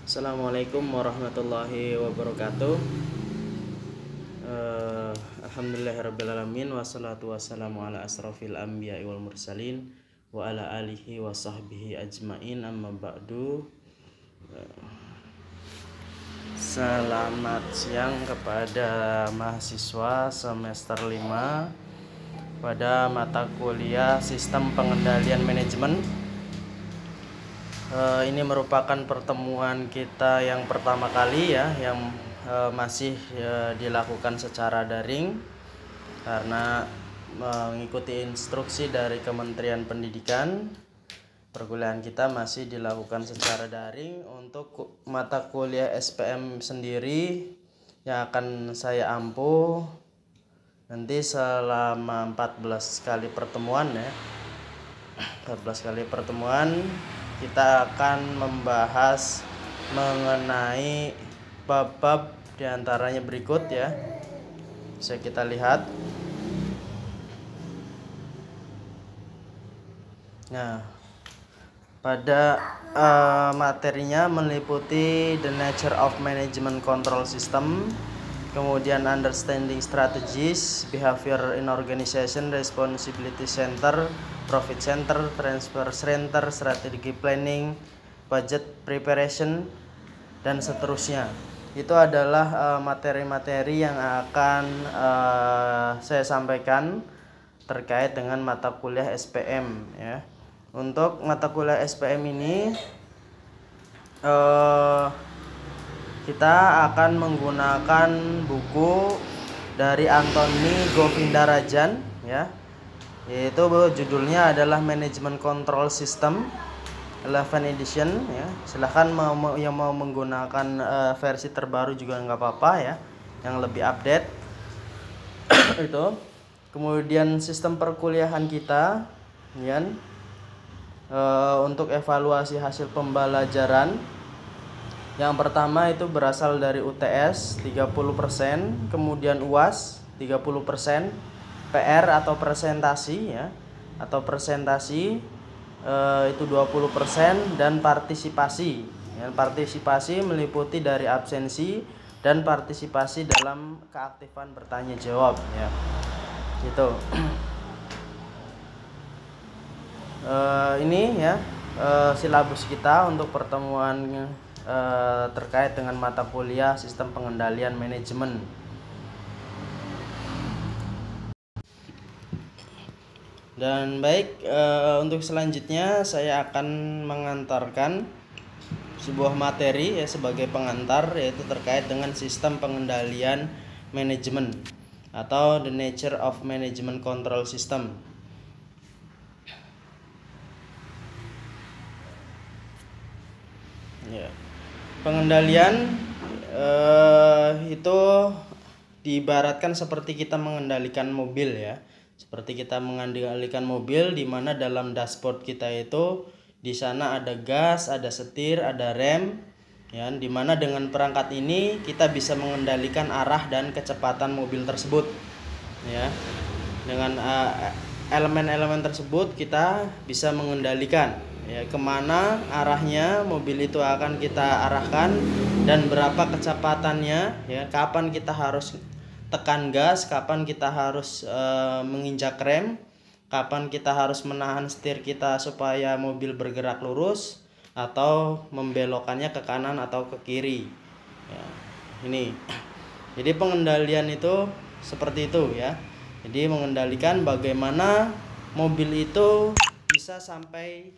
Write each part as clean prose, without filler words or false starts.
Assalamualaikum warahmatullahi wabarakatuh. Alhamdulillahirrabbilalamin. Wassalatu wassalamu ala asrafil anbiya wal mursalin wa ala alihi wa sahbihi ajmain, amma ba'du. Selamat siang kepada mahasiswa semester 5 pada mata kuliah Sistem Pengendalian Manajemen. Ini merupakan pertemuan kita yang pertama kali ya, yang masih dilakukan secara daring karena mengikuti instruksi dari Kementerian Pendidikan. Perkuliahan kita masih dilakukan secara daring. Untuk mata kuliah SPM sendiri yang akan saya ampuh nanti selama 14 kali pertemuan ya. 14 kali pertemuan kita akan membahas mengenai bab-bab diantaranya berikut ya. Bisa kita lihat. Nah, pada materinya meliputi the nature of management control system, kemudian understanding strategies, behavior in organization, responsibility center, profit center, transfer center, strategic planning, budget preparation, dan seterusnya. Itu adalah materi-materi yang akan saya sampaikan terkait dengan mata kuliah SPM ya. Untuk mata kuliah SPM ini kita akan menggunakan buku dari Anthony Govindarajan ya, yaitu judulnya adalah Management Control System 11 edition ya. Silahkan yang mau menggunakan versi terbaru juga nggak apa-apa ya, yang lebih update. Itu kemudian sistem perkuliahan kita ya, untuk evaluasi hasil pembelajaran. Yang pertama itu berasal dari UTS 30%, kemudian UAS 30%, PR atau presentasi ya, atau presentasi itu 20%, dan partisipasi. Ya, partisipasi meliputi dari absensi dan partisipasi dalam keaktifan bertanya jawab ya. Gitu. Ini ya silabus kita untuk pertemuan terkait dengan mata kuliah Sistem Pengendalian Manajemen. Dan baik, untuk selanjutnya saya akan mengantarkan sebuah materi ya sebagai pengantar, yaitu terkait dengan Sistem Pengendalian Manajemen atau the nature of management control system. Ya. Pengendalian itu diibaratkan seperti kita mengendalikan mobil ya. Seperti kita mengendalikan mobil, di mana dalam dashboard kita itu di sana ada gas, ada setir, ada rem ya, di mana dengan perangkat ini kita bisa mengendalikan arah dan kecepatan mobil tersebut ya. Dengan elemen-elemen tersebut kita bisa mengendalikan ya kemana arahnya mobil itu akan kita arahkan dan berapa kecepatannya ya, kapan kita harus tekan gas, kapan kita harus menginjak rem, kapan kita harus menahan setir kita supaya mobil bergerak lurus atau membelokkannya ke kanan atau ke kiri ya. Ini jadi pengendalian itu seperti itu ya. Jadi mengendalikan bagaimana mobil itu bisa sampai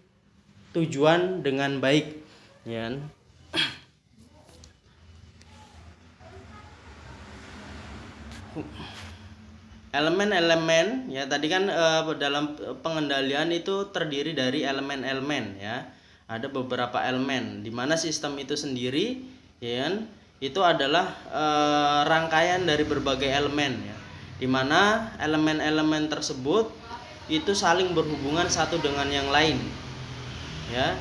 tujuan dengan baik ya. Elemen-elemen ya, tadi kan dalam pengendalian itu terdiri dari elemen-elemen ya. Ada beberapa elemen di mana sistem itu sendiri ya, itu adalah rangkaian dari berbagai elemen ya, di mana elemen-elemen tersebut itu saling berhubungan satu dengan yang lain ya,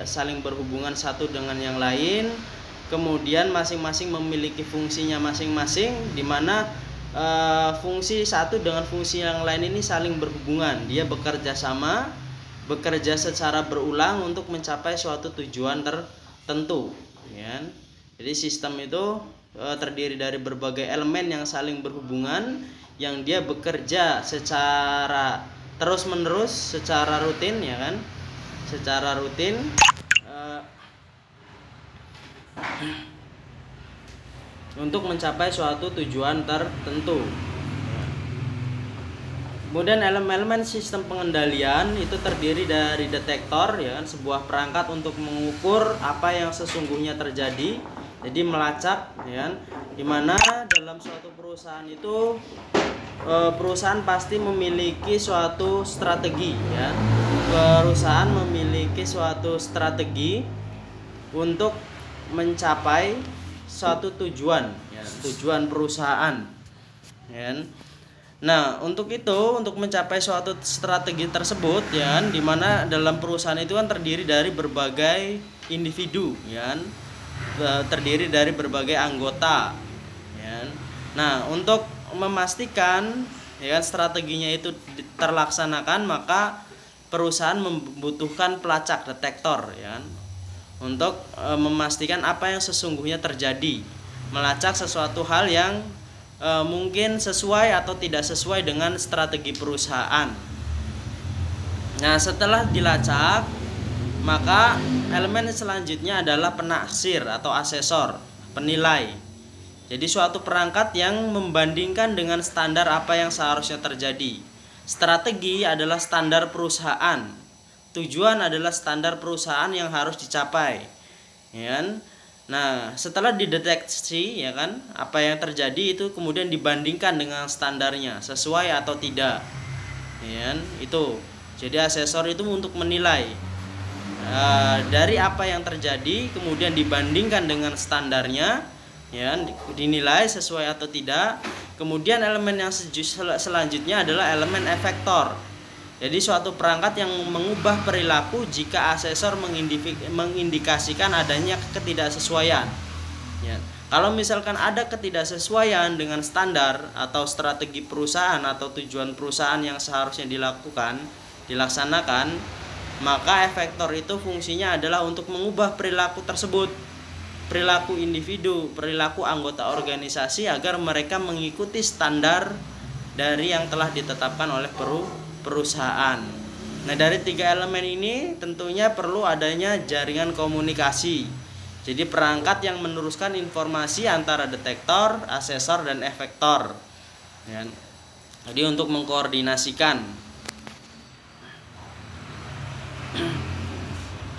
saling berhubungan satu dengan yang lain. Kemudian masing-masing memiliki fungsinya masing-masing, di mana fungsi satu dengan fungsi yang lain ini saling berhubungan. Dia bekerja bekerja secara berulang untuk mencapai suatu tujuan tertentu ya. Jadi sistem itu terdiri dari berbagai elemen yang saling berhubungan, yang dia bekerja secara terus-menerus, secara rutin, ya kan? Secara rutin untuk mencapai suatu tujuan tertentu. Kemudian elemen-elemen sistem pengendalian itu terdiri dari detektor, ya kan, sebuah perangkat untuk mengukur apa yang sesungguhnya terjadi. Jadi melacak, ya kan, dimana dalam suatu perusahaan itu perusahaan pasti memiliki suatu strategi, ya. Perusahaan memiliki suatu strategi untuk mencapai suatu tujuan, ya, tujuan perusahaan, ya. Nah, untuk itu, untuk mencapai suatu strategi tersebut, ya, di mana dalam perusahaan itu kan terdiri dari berbagai individu, ya, terdiri dari berbagai anggota, ya. Nah, untuk memastikan, ya, strateginya itu terlaksanakan, maka perusahaan membutuhkan pelacak detektor, ya, untuk memastikan apa yang sesungguhnya terjadi, melacak sesuatu hal yang mungkin sesuai atau tidak sesuai dengan strategi perusahaan. Nah, setelah dilacak, maka elemen selanjutnya adalah penaksir atau asesor, penilai. Jadi suatu perangkat yang membandingkan dengan standar apa yang seharusnya terjadi. Strategi adalah standar perusahaan. Tujuan adalah standar perusahaan yang harus dicapai. Ya kan? Nah, setelah dideteksi, ya kan, apa yang terjadi itu kemudian dibandingkan dengan standarnya, sesuai atau tidak, ya kan? Itu. Jadi asesor itu untuk menilai dari apa yang terjadi, kemudian dibandingkan dengan standarnya, ya kan, dinilai sesuai atau tidak. Kemudian elemen yang selanjutnya adalah elemen efektor. Jadi suatu perangkat yang mengubah perilaku jika asesor mengindikasikan adanya ketidaksesuaian. Ya. Kalau misalkan ada ketidaksesuaian dengan standar atau strategi perusahaan atau tujuan perusahaan yang seharusnya dilaksanakan, maka efektor itu fungsinya adalah untuk mengubah perilaku tersebut, perilaku individu, perilaku anggota organisasi agar mereka mengikuti standar dari yang telah ditetapkan oleh perusahaan. Nah, dari tiga elemen ini tentunya perlu adanya jaringan komunikasi. Jadi perangkat yang meneruskan informasi antara detektor, asesor, dan efektor, ya. Jadi untuk mengkoordinasikan,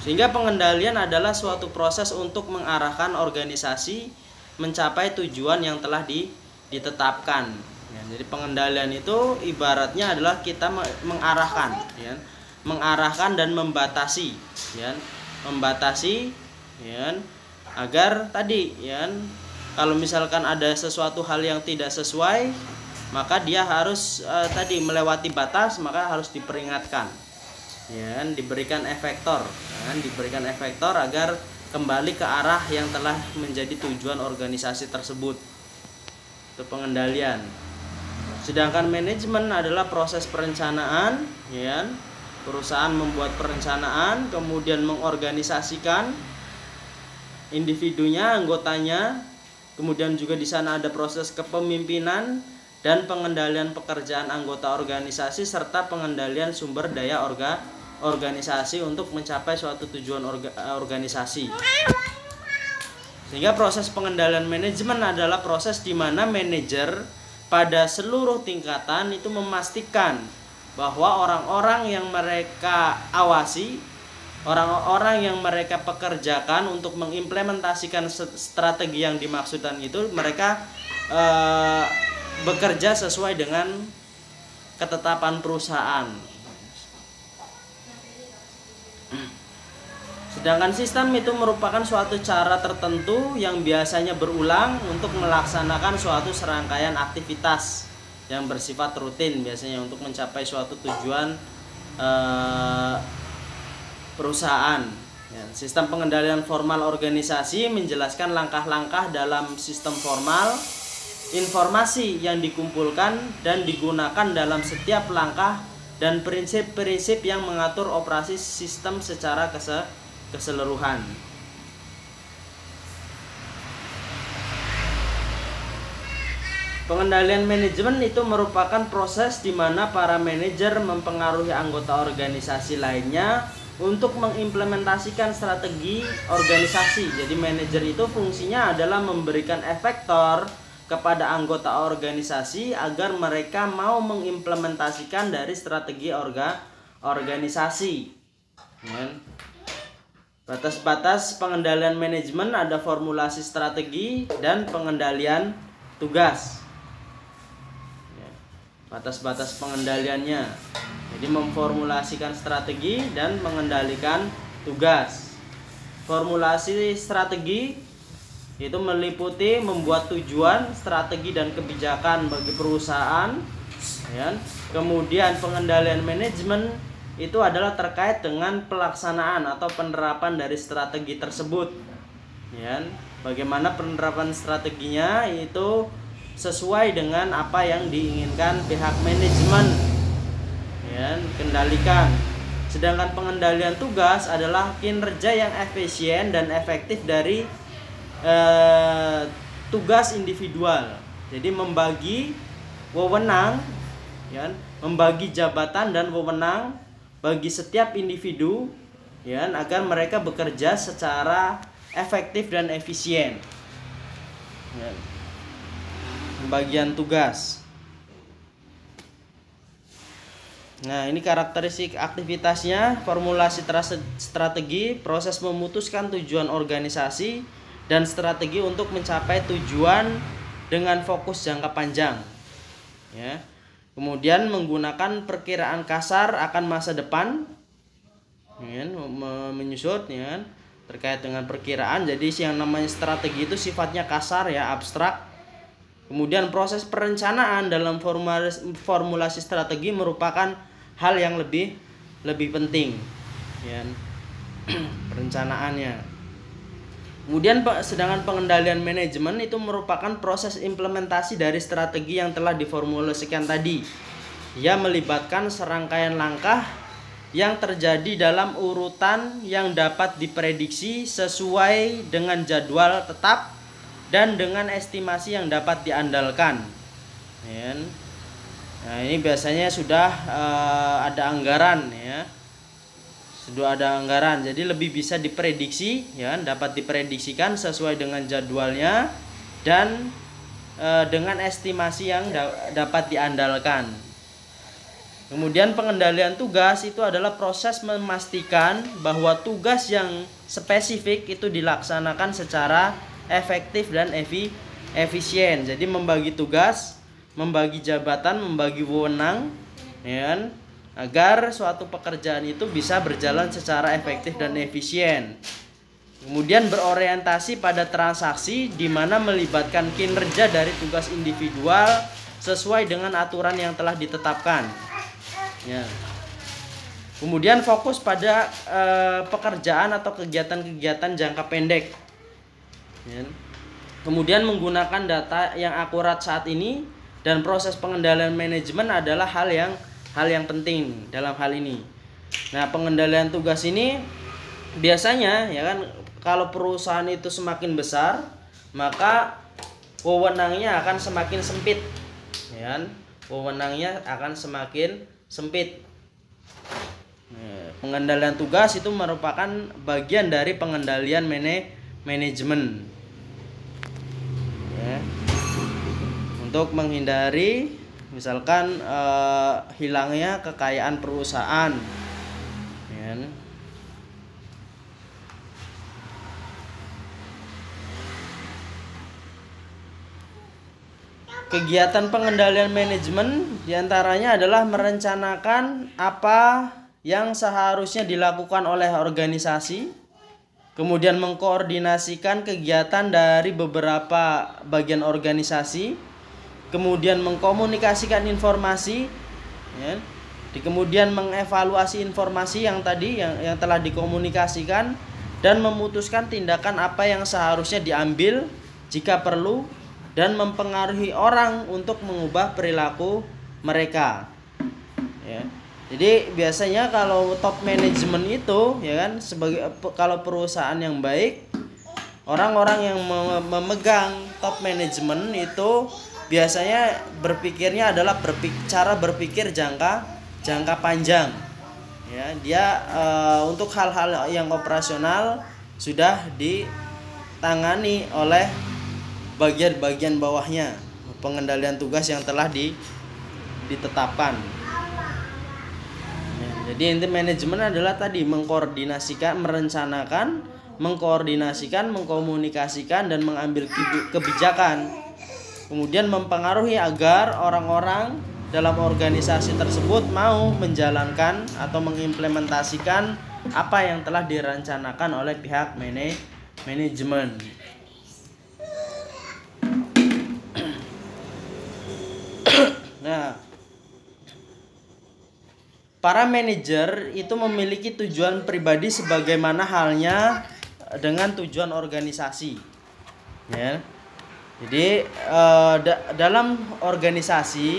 sehingga pengendalian adalah suatu proses untuk mengarahkan organisasi mencapai tujuan yang telah ditetapkan. Ya, jadi pengendalian itu ibaratnya adalah kita mengarahkan, ya, mengarahkan dan membatasi, ya, membatasi, ya, agar tadi, ya, kalau misalkan ada sesuatu hal yang tidak sesuai, maka dia harus tadi melewati batas, maka harus diperingatkan, ya, diberikan efektor, ya, diberikan efektor agar kembali ke arah yang telah menjadi tujuan organisasi tersebut. Itu pengendalian. Sedangkan manajemen adalah proses perencanaan, ya. Perusahaan membuat perencanaan, kemudian mengorganisasikan individunya, anggotanya, kemudian juga di sana ada proses kepemimpinan dan pengendalian pekerjaan anggota organisasi serta pengendalian sumber daya organisasi untuk mencapai suatu tujuan organisasi. Sehingga proses pengendalian manajemen adalah proses di mana manajer pada seluruh tingkatan itu memastikan bahwa orang-orang yang mereka awasi, orang-orang yang mereka pekerjakan untuk mengimplementasikan strategi yang dimaksudkan itu, mereka bekerja sesuai dengan ketetapan perusahaan. Sedangkan sistem itu merupakan suatu cara tertentu yang biasanya berulang untuk melaksanakan suatu serangkaian aktivitas yang bersifat rutin, biasanya untuk mencapai suatu tujuan perusahaan. Ya, sistem pengendalian formal organisasi menjelaskan langkah-langkah dalam sistem formal, informasi yang dikumpulkan dan digunakan dalam setiap langkah, dan prinsip-prinsip yang mengatur operasi sistem secara keseluruhan. Pengendalian manajemen itu merupakan proses di mana para manajer mempengaruhi anggota organisasi lainnya untuk mengimplementasikan strategi organisasi. Jadi manajer itu fungsinya adalah memberikan efektor kepada anggota organisasi agar mereka mau mengimplementasikan dari strategi organisasi. Batas-batas pengendalian manajemen ada formulasi strategi dan pengendalian tugas. Batas-batas pengendaliannya, jadi memformulasikan strategi dan mengendalikan tugas. Formulasi strategi itu meliputi membuat tujuan, strategi dan kebijakan bagi perusahaan, ya. Kemudian pengendalian manajemen itu adalah terkait dengan pelaksanaan atau penerapan dari strategi tersebut, ya. Bagaimana penerapan strateginya itu sesuai dengan apa yang diinginkan pihak manajemen, ya, kendalikan. Sedangkan pengendalian tugas adalah kinerja yang efisien dan efektif dari tugas individual. Jadi membagi wewenang, ya, membagi jabatan dan wewenang bagi setiap individu, ya, agar mereka bekerja secara efektif dan efisien, ya. Pembagian tugas. Nah, ini karakteristik aktivitasnya, formulasi strategi, proses memutuskan tujuan organisasi, dan strategi untuk mencapai tujuan dengan fokus jangka panjang, ya. Kemudian menggunakan perkiraan kasar akan masa depan, ya, menyusut, ya, terkait dengan perkiraan. Jadi yang namanya strategi itu sifatnya kasar, ya, abstrak. Kemudian proses perencanaan dalam formulasi strategi merupakan hal yang lebih penting, ya, perencanaannya. Kemudian sedangkan pengendalian manajemen itu merupakan proses implementasi dari strategi yang telah diformulasikan tadi. Ia melibatkan serangkaian langkah yang terjadi dalam urutan yang dapat diprediksi sesuai dengan jadwal tetap dan dengan estimasi yang dapat diandalkan. Nah, ini biasanya sudah ada anggaran, ya. Sudah ada anggaran, jadi lebih bisa diprediksi, ya, dapat diprediksikan sesuai dengan jadwalnya dan dengan estimasi yang dapat diandalkan. Kemudian pengendalian tugas itu adalah proses memastikan bahwa tugas yang spesifik itu dilaksanakan secara efektif dan efisien. Jadi membagi tugas, membagi jabatan, membagi wewenang, ya, agar suatu pekerjaan itu bisa berjalan secara efektif dan efisien. Kemudian berorientasi pada transaksi di mana melibatkan kinerja dari tugas individual sesuai dengan aturan yang telah ditetapkan, ya. Kemudian fokus pada pekerjaan atau kegiatan-kegiatan jangka pendek, ya. Kemudian menggunakan data yang akurat saat ini, dan proses pengendalian manajemen adalah hal yang penting dalam hal ini. Nah, pengendalian tugas ini biasanya, ya kan, kalau perusahaan itu semakin besar, maka wewenangnya akan semakin sempit, ya kan? Wewenangnya akan semakin sempit. Pengendalian tugas itu merupakan bagian dari pengendalian manajemen, ya. Untuk menghindari misalkan hilangnya kekayaan perusahaan, ya. Kegiatan pengendalian manajemen diantaranya adalah merencanakan apa yang seharusnya dilakukan oleh organisasi, kemudian mengkoordinasikan kegiatan dari beberapa bagian organisasi, kemudian mengkomunikasikan informasi, ya, kemudian mengevaluasi informasi yang tadi yang telah dikomunikasikan, dan memutuskan tindakan apa yang seharusnya diambil jika perlu, dan mempengaruhi orang untuk mengubah perilaku mereka, ya. Jadi biasanya kalau top manajemen itu, ya kan, kalau perusahaan yang baik, orang-orang yang memegang top manajemen itu biasanya berpikirnya adalah cara berpikir jangka panjang. Ya, dia untuk hal-hal yang operasional sudah ditangani oleh bagian-bagian bawahnya, pengendalian tugas yang telah ditetapkan. Ya, jadi inti manajemen adalah tadi mengkoordinasikan, merencanakan, mengkoordinasikan, mengkomunikasikan, dan mengambil kebijakan. Kemudian mempengaruhi agar orang-orang dalam organisasi tersebut mau menjalankan atau mengimplementasikan apa yang telah direncanakan oleh pihak manajemen. Nah, para manajer itu memiliki tujuan pribadi sebagaimana halnya dengan tujuan organisasi. Ya. Jadi dalam organisasi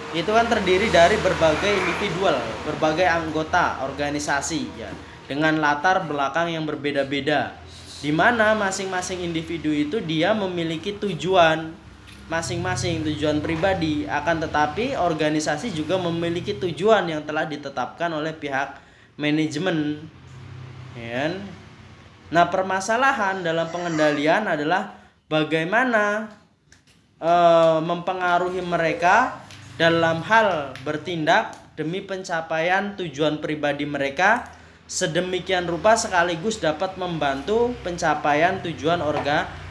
itu kan terdiri dari berbagai individual, berbagai anggota organisasi, ya, dengan latar belakang yang berbeda-beda, di mana masing-masing individu itu dia memiliki tujuan masing-masing, tujuan pribadi. Akan tetapi organisasi juga memiliki tujuan yang telah ditetapkan oleh pihak manajemen, ya. Nah, permasalahan dalam pengendalian adalah bagaimana mempengaruhi mereka dalam hal bertindak demi pencapaian tujuan pribadi mereka sedemikian rupa sekaligus dapat membantu pencapaian tujuan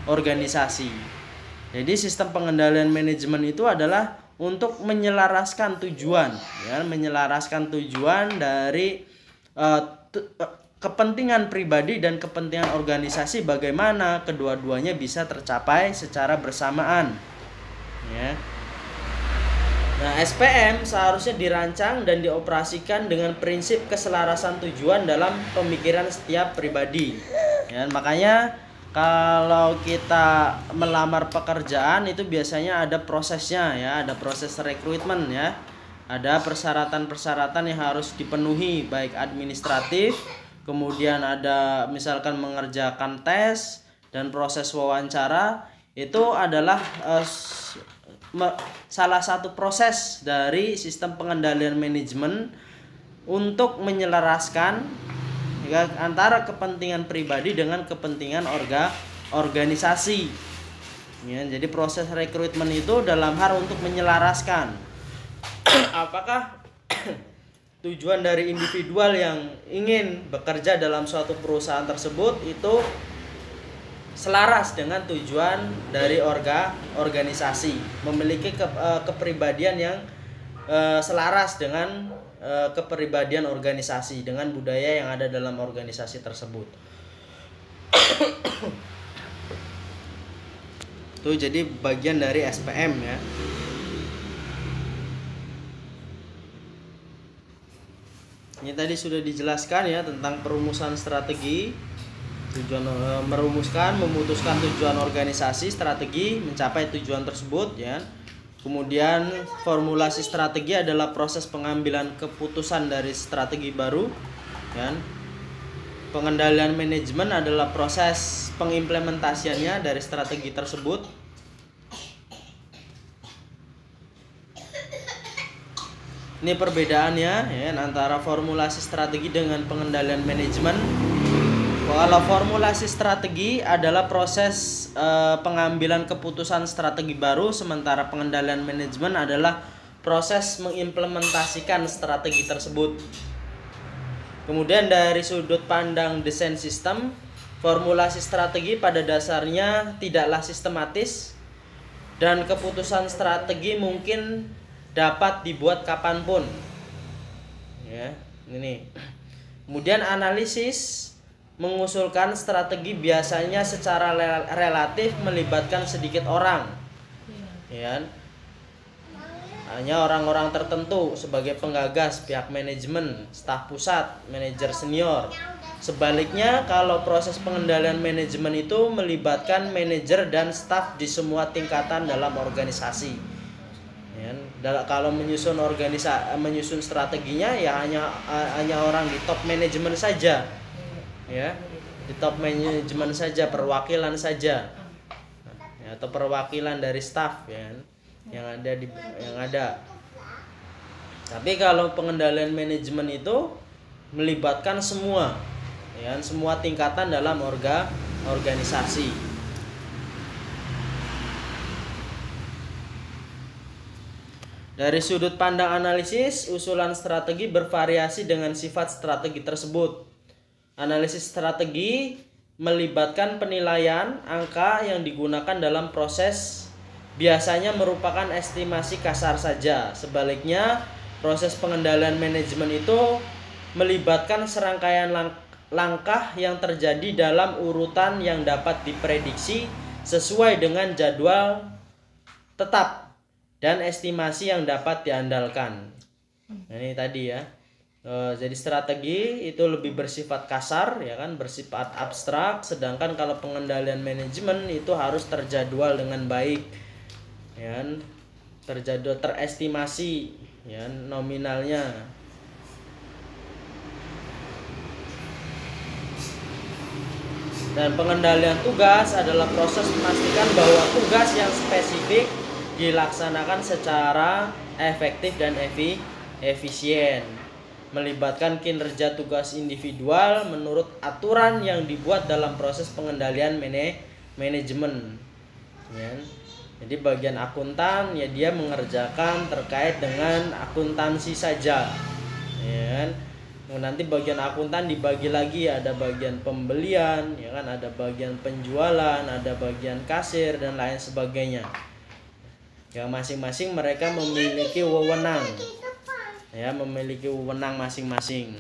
organisasi. Jadi sistem pengendalian manajemen itu adalah untuk menyelaraskan tujuan, ya, menyelaraskan tujuan dari kepentingan pribadi dan kepentingan organisasi, bagaimana kedua-duanya bisa tercapai secara bersamaan, ya. Nah, SPM seharusnya dirancang dan dioperasikan dengan prinsip keselarasan tujuan dalam pemikiran setiap pribadi, ya. Makanya kalau kita melamar pekerjaan itu biasanya ada prosesnya, ya, ada proses rekrutmen, ya. Ada persyaratan-persyaratan yang harus dipenuhi, baik administratif, kemudian ada misalkan mengerjakan tes dan proses wawancara. Itu adalah salah satu proses dari sistem pengendalian manajemen untuk menyelaraskan, ya, antara kepentingan pribadi dengan kepentingan organisasi, ya. Jadi proses rekrutmen itu dalam hal untuk menyelaraskan apakah tujuan dari individual yang ingin bekerja dalam suatu perusahaan tersebut itu selaras dengan tujuan dari organisasi, memiliki kepribadian yang selaras dengan kepribadian organisasi, dengan budaya yang ada dalam organisasi tersebut. Itu jadi bagian dari SPM, ya. Ini tadi sudah dijelaskan, ya, tentang perumusan strategi, tujuan, memutuskan tujuan organisasi, strategi mencapai tujuan tersebut, ya. Kemudian formulasi strategi adalah proses pengambilan keputusan dari strategi baru, ya. Pengendalian manajemen adalah proses pengimplementasiannya dari strategi tersebut. Ini perbedaannya, ya, antara formulasi strategi dengan pengendalian manajemen. Kalau formulasi strategi adalah proses pengambilan keputusan strategi baru, sementara pengendalian manajemen adalah proses mengimplementasikan strategi tersebut. Kemudian dari sudut pandang desain sistem, formulasi strategi pada dasarnya tidaklah sistematis dan keputusan strategi mungkin dapat dibuat kapanpun, ya, ini. Kemudian analisis mengusulkan strategi biasanya secara relatif melibatkan sedikit orang, ya, hanya orang-orang tertentu sebagai penggagas, pihak manajemen, staf pusat, manajer senior. Sebaliknya, kalau proses pengendalian manajemen itu melibatkan manajer dan staf di semua tingkatan dalam organisasi. Ya, kalau menyusun strateginya, ya hanya orang di top manajemen saja, ya, di top manajemen saja, perwakilan saja, ya, atau perwakilan dari staf, ya. yang ada. Tapi kalau pengendalian manajemen itu melibatkan semua, ya, semua tingkatan dalam organisasi. Dari sudut pandang analisis, usulan strategi bervariasi dengan sifat strategi tersebut. Analisis strategi melibatkan penilaian angka yang digunakan dalam proses biasanya merupakan estimasi kasar saja. Sebaliknya, proses pengendalian manajemen itu melibatkan serangkaian langkah yang terjadi dalam urutan yang dapat diprediksi sesuai dengan jadwal tetap dan estimasi yang dapat diandalkan. Nah, ini tadi ya. Jadi strategi itu lebih bersifat kasar, ya kan, bersifat abstrak, sedangkan kalau pengendalian manajemen itu harus terjadwal dengan baik, ya kan, terjadwal, terestimasi, ya, nominalnya. Dan pengendalian tugas adalah proses memastikan bahwa tugas yang spesifik dilaksanakan secara efektif dan efisien, melibatkan kinerja tugas individual menurut aturan yang dibuat dalam proses pengendalian manajemen, ya. Jadi bagian akuntan ya dia mengerjakan terkait dengan akuntansi saja, ya kan. Nanti bagian akuntan dibagi lagi, ada bagian pembelian, ya kan, ada bagian penjualan, ada bagian kasir dan lain sebagainya. Ya, masing-masing mereka memiliki wewenang, ya, memiliki wewenang masing-masing.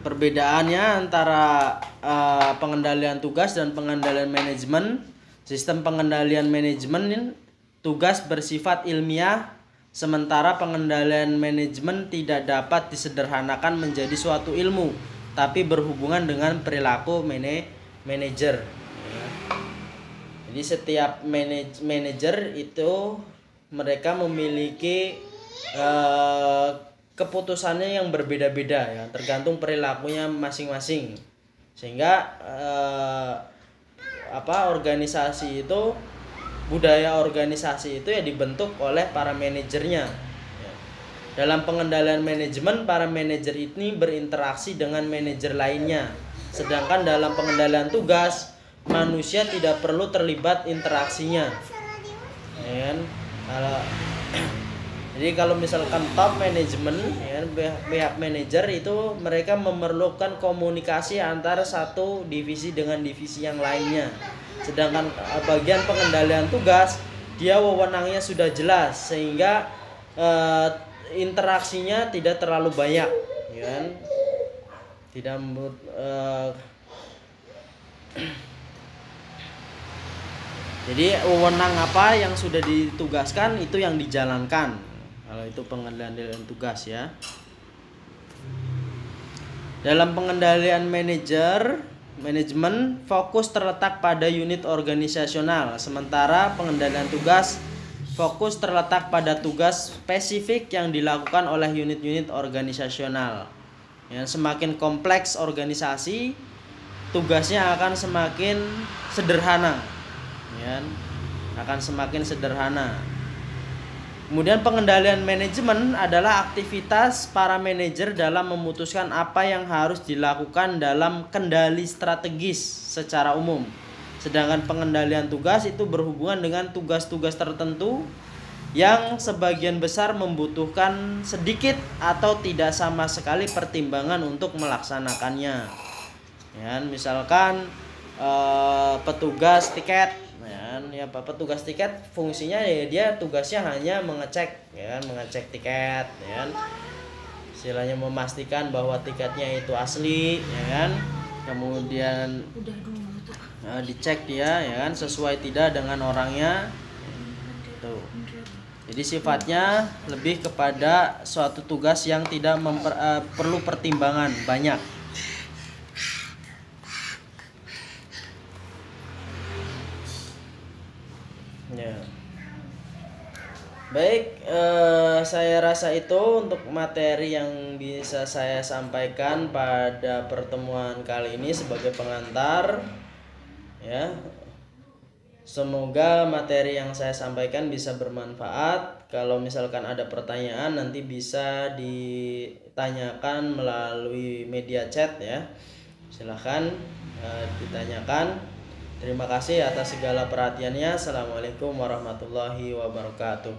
Perbedaannya antara pengendalian tugas dan pengendalian manajemen. Sistem pengendalian manajemen tugas bersifat ilmiah, sementara pengendalian manajemen tidak dapat disederhanakan menjadi suatu ilmu, tapi berhubungan dengan perilaku manajer. Jadi setiap manajer itu mereka memiliki keputusannya yang berbeda-beda, ya, tergantung perilakunya masing-masing. Sehingga organisasi itu, budaya organisasi itu ya dibentuk oleh para manajernya. Ya. Dalam pengendalian manajemen, para manajer ini berinteraksi dengan manajer lainnya. Sedangkan dalam pengendalian tugas, manusia tidak perlu terlibat interaksinya. Ya, jadi kalau misalkan top manajemen, ya, pihak manajer itu mereka memerlukan komunikasi antara satu divisi dengan divisi yang lainnya. Sedangkan bagian pengendalian tugas, dia wewenangnya sudah jelas sehingga interaksinya tidak terlalu banyak, ya. Tidak jadi wewenang apa yang sudah ditugaskan itu yang dijalankan. Kalau itu pengendalian tugas, ya. Dalam pengendalian manajemen fokus terletak pada unit organisasional, sementara pengendalian tugas fokus terletak pada tugas spesifik yang dilakukan oleh unit-unit organisasional. Ya, semakin kompleks organisasi, tugasnya akan semakin sederhana, ya, akan semakin sederhana. Kemudian pengendalian manajemen adalah aktivitas para manajer dalam memutuskan apa yang harus dilakukan dalam kendali strategis secara umum. Sedangkan pengendalian tugas itu berhubungan dengan tugas-tugas tertentu yang sebagian besar membutuhkan sedikit atau tidak sama sekali pertimbangan untuk melaksanakannya. Ya, misalkan petugas tiket. Ya, petugas tiket fungsinya ya dia tugasnya hanya mengecek, ya, mengecek tiket, ya, istilahnya memastikan bahwa tiketnya itu asli, ya kan. Kemudian dicek dia, ya kan, sesuai tidak dengan orangnya. Tuh. Jadi sifatnya lebih kepada suatu tugas yang tidak perlu pertimbangan banyak. Ya. Baik, saya rasa itu untuk materi yang bisa saya sampaikan pada pertemuan kali ini sebagai pengantar. ya. Semoga materi yang saya sampaikan bisa bermanfaat. Kalau misalkan ada pertanyaan nanti bisa ditanyakan melalui media chat ya. Silahkan ditanyakan. Terima kasih atas segala perhatiannya. Assalamualaikum warahmatullahi wabarakatuh.